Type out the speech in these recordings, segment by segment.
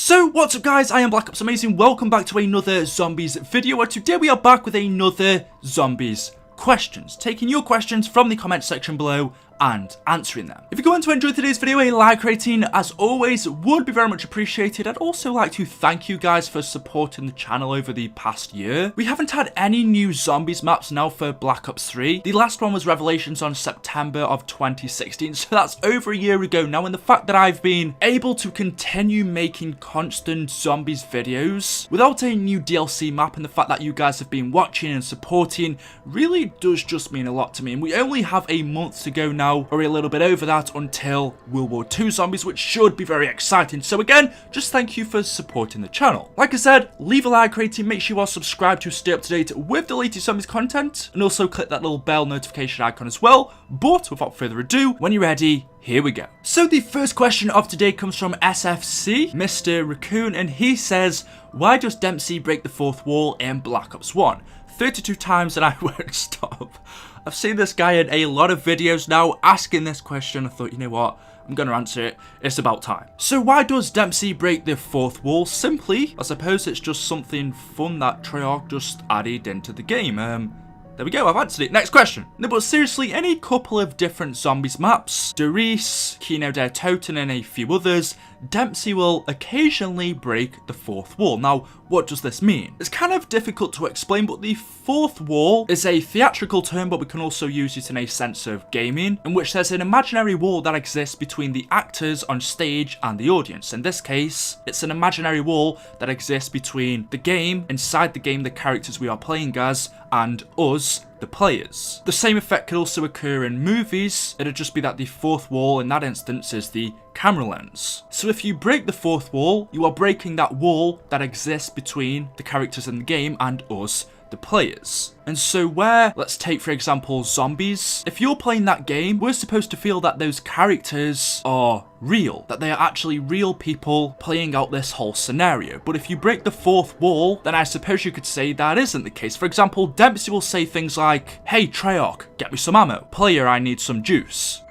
So what's up guys, I am BlackOpsAmazing, welcome back to another zombies video, where today we are back with another zombies questions, taking your questions from the comment section below and answering them. If you're going to enjoy today's video, a like rating as always would be very much appreciated. I'd also like to thank you guys for supporting the channel over the past year. We haven't had any new zombies maps now for Black Ops 3. The last one was Revelations on September of 2016, so that's over a year ago now, and the fact that I've been able to continue making constant zombies videos without a new DLC map, and the fact that you guys have been watching and supporting really does just mean a lot to me. And we only have a month to go now, or a little bit over that, until World War II zombies, which should be very exciting. So again, just thank you for supporting the channel. Like I said, leave a like rating, make sure you are subscribed to stay up to date with the latest zombies content, and also click that little bell notification icon as well. But without further ado, when you're ready, here we go. So the first question of today comes from SFC, Mr. Raccoon, and he says, why does Dempsey break the fourth wall in Black Ops 1? 32 times and I won't stop. I've seen this guy in a lot of videos now asking this question. I thought, you know what, I'm going to answer it. It's about time. So why does Dempsey break the fourth wall? Simply, I suppose it's just something fun that Treyarch just added into the game. There we go, I've answered it. Next question. No, but seriously, any couple of different zombies maps, Doris, Kino der Toten, and a few others, Dempsey will occasionally break the fourth wall. Now, what does this mean? It's kind of difficult to explain, but the fourth wall is a theatrical term, but we can also use it in a sense of gaming, in which there's an imaginary wall that exists between the actors on stage and the audience. In this case, it's an imaginary wall that exists between the game, inside the game, the characters we are playing as, and us, the players. The same effect could also occur in movies. It'd just be that the fourth wall in that instance is the camera lens. So if you break the fourth wall, you are breaking that wall that exists between the characters in the game and us, the players. And so where, let's take for example zombies, if you're playing that game, we're supposed to feel that those characters are real, that they are actually real people playing out this whole scenario. But if you break the fourth wall, then I suppose you could say that isn't the case. For example, Dempsey will say things like, hey Treyarch, get me some ammo. Player, I need some juice.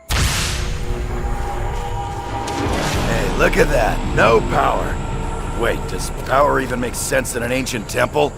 Hey, look at that, no power. Wait, does power even make sense in an ancient temple?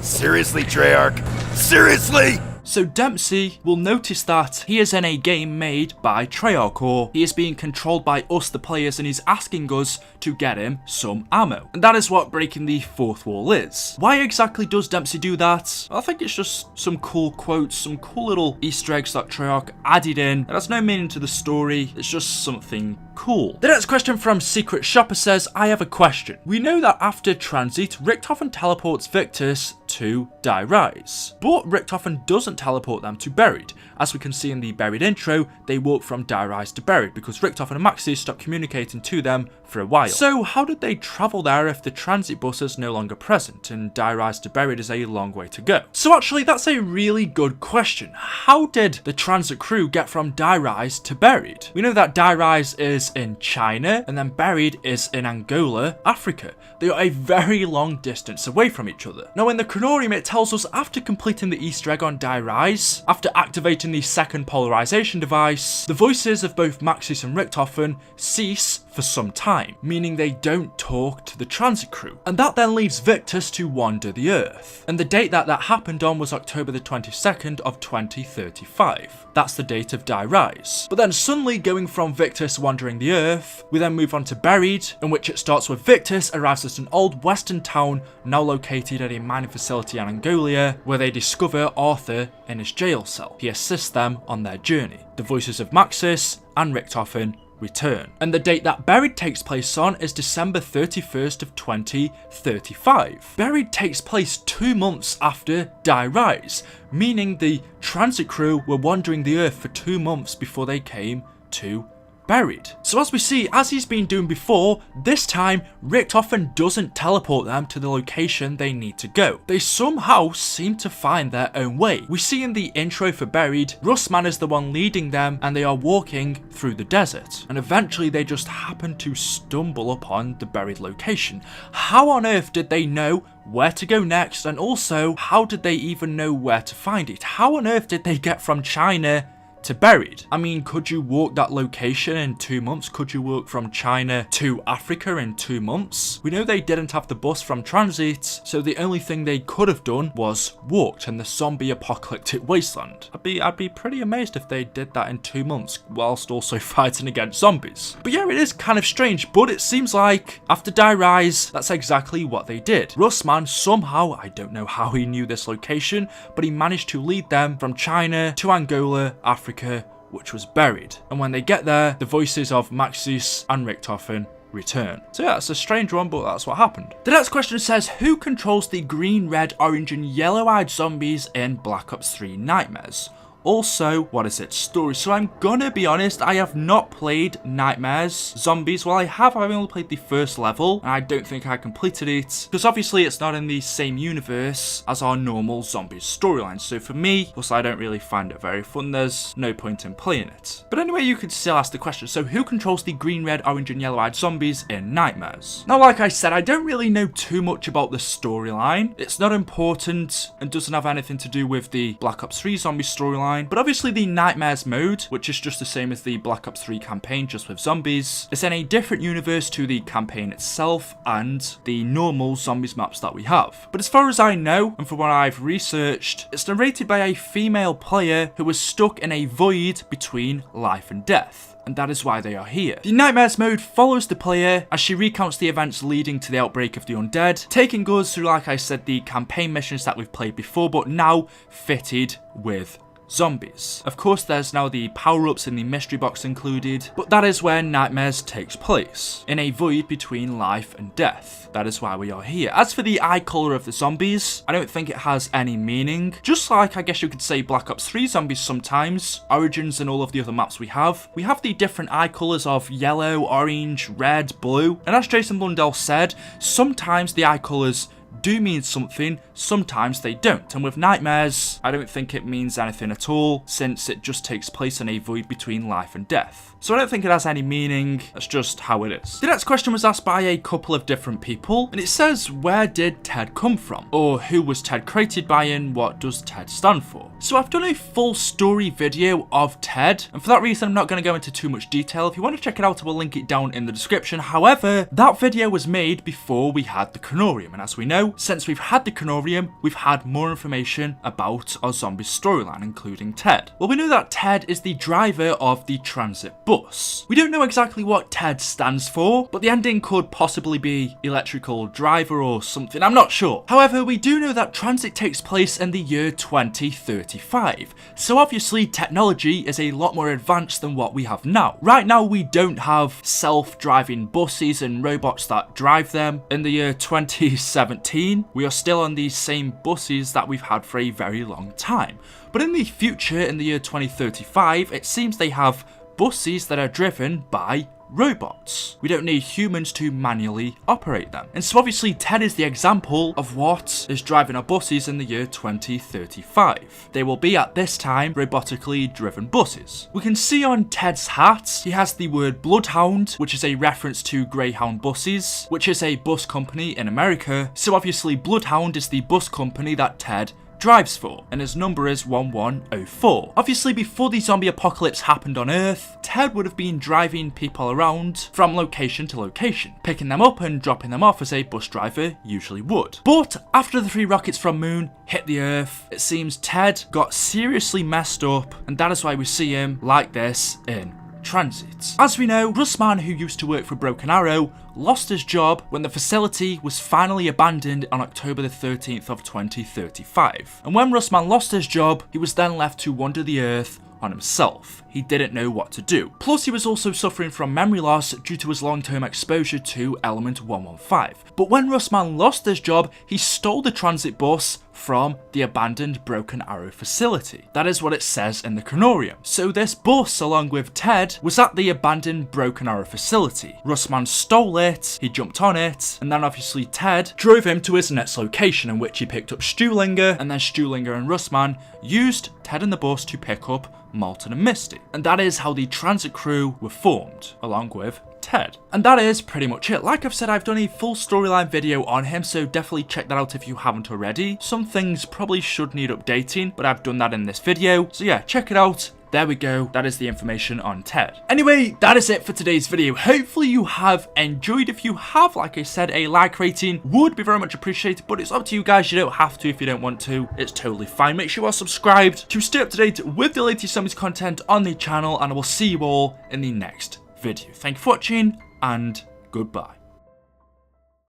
Seriously, Treyarch? Seriously? So Dempsey will notice that he is in a game made by Treyarch, or he is being controlled by us, the players, and he's asking us to get him some ammo. And that is what breaking the fourth wall is. Why exactly does Dempsey do that? I think it's just some cool quotes, some cool little Easter eggs that Treyarch added in. It has no meaning to the story, it's just something cool. The next question from Secret Shopper says, I have a question. We know that after Tranzit, Richthofen teleports Victus to Die Rise, but Richthofen doesn't teleport them to Buried. As we can see in the Buried intro, they walk from Die Rise to Buried because Richthofen and Maxis stopped communicating to them for a while. So how did they travel there if the transit bus is no longer present and Die Rise to Buried is a long way to go? So actually that's a really good question. How did the transit crew get from Die Rise to Buried? We know that Die Rise is in China and then Buried is in Angola, Africa. They are a very long distance away from each other. Now in the Chronorium it tells us after completing the Easter egg on Die Rise, after activating the second polarization device, the voices of both Maxis and Richthofen cease for some time, meaning they don't talk to the transit crew. And that then leaves Victus to wander the Earth. And the date that happened on was October the 22nd of 2035. That's the date of Die Rise. But then suddenly going from Victus wandering the Earth, we then move on to Buried, in which it starts with Victus arrives at an old western town now located at a mining facility in Angola, where they discover Arthur in his jail cell. He assists them on their journey. The voices of Maxis and Richthofen return. And the date that Buried takes place on is December 31st of 2035. Buried takes place 2 months after Die Rise, meaning the transit crew were wandering the Earth for 2 months before they came to Buried. So as we see, as he's been doing before, this time Richthofen doesn't teleport them to the location they need to go. They somehow seem to find their own way. We see in the intro for Buried, Russman is the one leading them and they are walking through the desert. And eventually they just happen to stumble upon the Buried location. How on earth did they know where to go next, and also how did they even know where to find it? How on earth did they get from China to buried. I mean, could you walk that location in 2 months? Could you walk from China to Africa in 2 months? We know they didn't have the bus from Tranzit, so the only thing they could have done was walked in the zombie apocalyptic wasteland. I'd be pretty amazed if they did that in 2 months whilst also fighting against zombies. But yeah, it is kind of strange, but it seems like after Die Rise, that's exactly what they did. Russman somehow, I don't know how he knew this location, but he managed to lead them from China to Angola, Africa, which was buried. And when they get there, the voices of Maxis and Richtofen return. So yeah, it's a strange one, but that's what happened. The next question says, who controls the green, red, orange and yellow-eyed zombies in Black Ops 3 Nightmares? Also, what is its story? So I'm gonna be honest, I have not played Nightmares Zombies. Well, I've only played the first level, and I don't think I completed it, because obviously it's not in the same universe as our normal Zombies storyline. So for me, plus I don't really find it very fun, there's no point in playing it. But anyway, you could still ask the question, so who controls the green, red, orange and yellow-eyed zombies in Nightmares? Now, like I said, I don't really know too much about the storyline. It's not important and doesn't have anything to do with the Black Ops 3 zombie storyline. But obviously the Nightmares mode, which is just the same as the Black Ops 3 campaign, just with zombies, is in a different universe to the campaign itself and the normal zombies maps that we have. But as far as I know, and from what I've researched, it's narrated by a female player who was stuck in a void between life and death. And that is why they are here. The Nightmares mode follows the player as she recounts the events leading to the outbreak of the undead, taking us through, like I said, the campaign missions that we've played before, but now fitted with zombies. Of course, there's now the power-ups in the mystery box included, but that is where Nightmares takes place, in a void between life and death. That is why we are here. As for the eye colour of the zombies, I don't think it has any meaning. Just like, I guess you could say, Black Ops 3 zombies sometimes, Origins and all of the other maps we have the different eye colours of yellow, orange, red, blue, and as Jason Blundell said, sometimes the eye colours do mean something, sometimes they don't. And with Nightmares, I don't think it means anything at all, since it just takes place in a void between life and death. So I don't think it has any meaning, that's just how it is. The next question was asked by a couple of different people, and it says, where did T.E.D. come from? Or who was T.E.D. created by and what does T.E.D. stand for? So I've done a full story video of T.E.D., and for that reason I'm not going to go into too much detail. If you want to check it out, I will link it down in the description. However, that video was made before we had the Conorium, and as we know, since we've had the Conorium, we've had more information about our zombie storyline, including T.E.D. Well, we know that T.E.D. is the driver of the Tranzit bus. We don't know exactly what T.E.D. stands for, but the ending could possibly be electrical driver or something, I'm not sure. However, we do know that Tranzit takes place in the year 2035, so obviously technology is a lot more advanced than what we have now. Right now, we don't have self-driving buses and robots that drive them. In the year 2017, we are still on these same buses that we've had for a very long time. But in the future, in the year 2035, it seems they have buses that are driven by robots. We don't need humans to manually operate them. And so obviously T.E.D. is the example of what is driving our buses in the year 2035. They will be at this time robotically driven buses. We can see on T.E.D.'s hat, he has the word Bloodhound, which is a reference to Greyhound buses, which is a bus company in America. So obviously Bloodhound is the bus company that T.E.D. drives for, and his number is 1104. Obviously, before the zombie apocalypse happened on Earth, T.E.D. would have been driving people around from location to location, picking them up and dropping them off as a bus driver usually would. But after the 3 rockets from Moon hit the Earth, it seems T.E.D. got seriously messed up, and that is why we see him like this in Tranzit. As we know, Russman, who used to work for Broken Arrow, lost his job when the facility was finally abandoned on October the 13th of 2035. And when Russman lost his job, he was then left to wander the Earth on himself. He didn't know what to do. Plus, he was also suffering from memory loss due to his long-term exposure to element 115. But when Russman lost his job, he stole the transit bus from the abandoned Broken Arrow facility. That is what it says in the Conorium. So this bus, along with T.E.D., was at the abandoned Broken Arrow facility. Russman stole it, he jumped on it, and then obviously T.E.D. drove him to his next location, in which he picked up Stuhlinger, and then Stuhlinger and Russman used T.E.D. and the bus to pick up Malton and Misty. And that is how the transit crew were formed, along with T.E.D. And that is pretty much it. Like I've said, I've done a full storyline video on him, so definitely check that out if you haven't already. Some things probably should need updating, but I've done that in this video. So yeah, check it out there we go. That is the information on T.E.D.D. Anyway, that is it for today's video. Hopefully you have enjoyed. If you have, like I said, a like rating would be very much appreciated, but it's up to you guys. You don't have to if you don't want to. It's totally fine. Make sure you are subscribed to stay up to date with the latest zombies content on the channel, and I will see you all in the next video. Thank you for watching, and goodbye.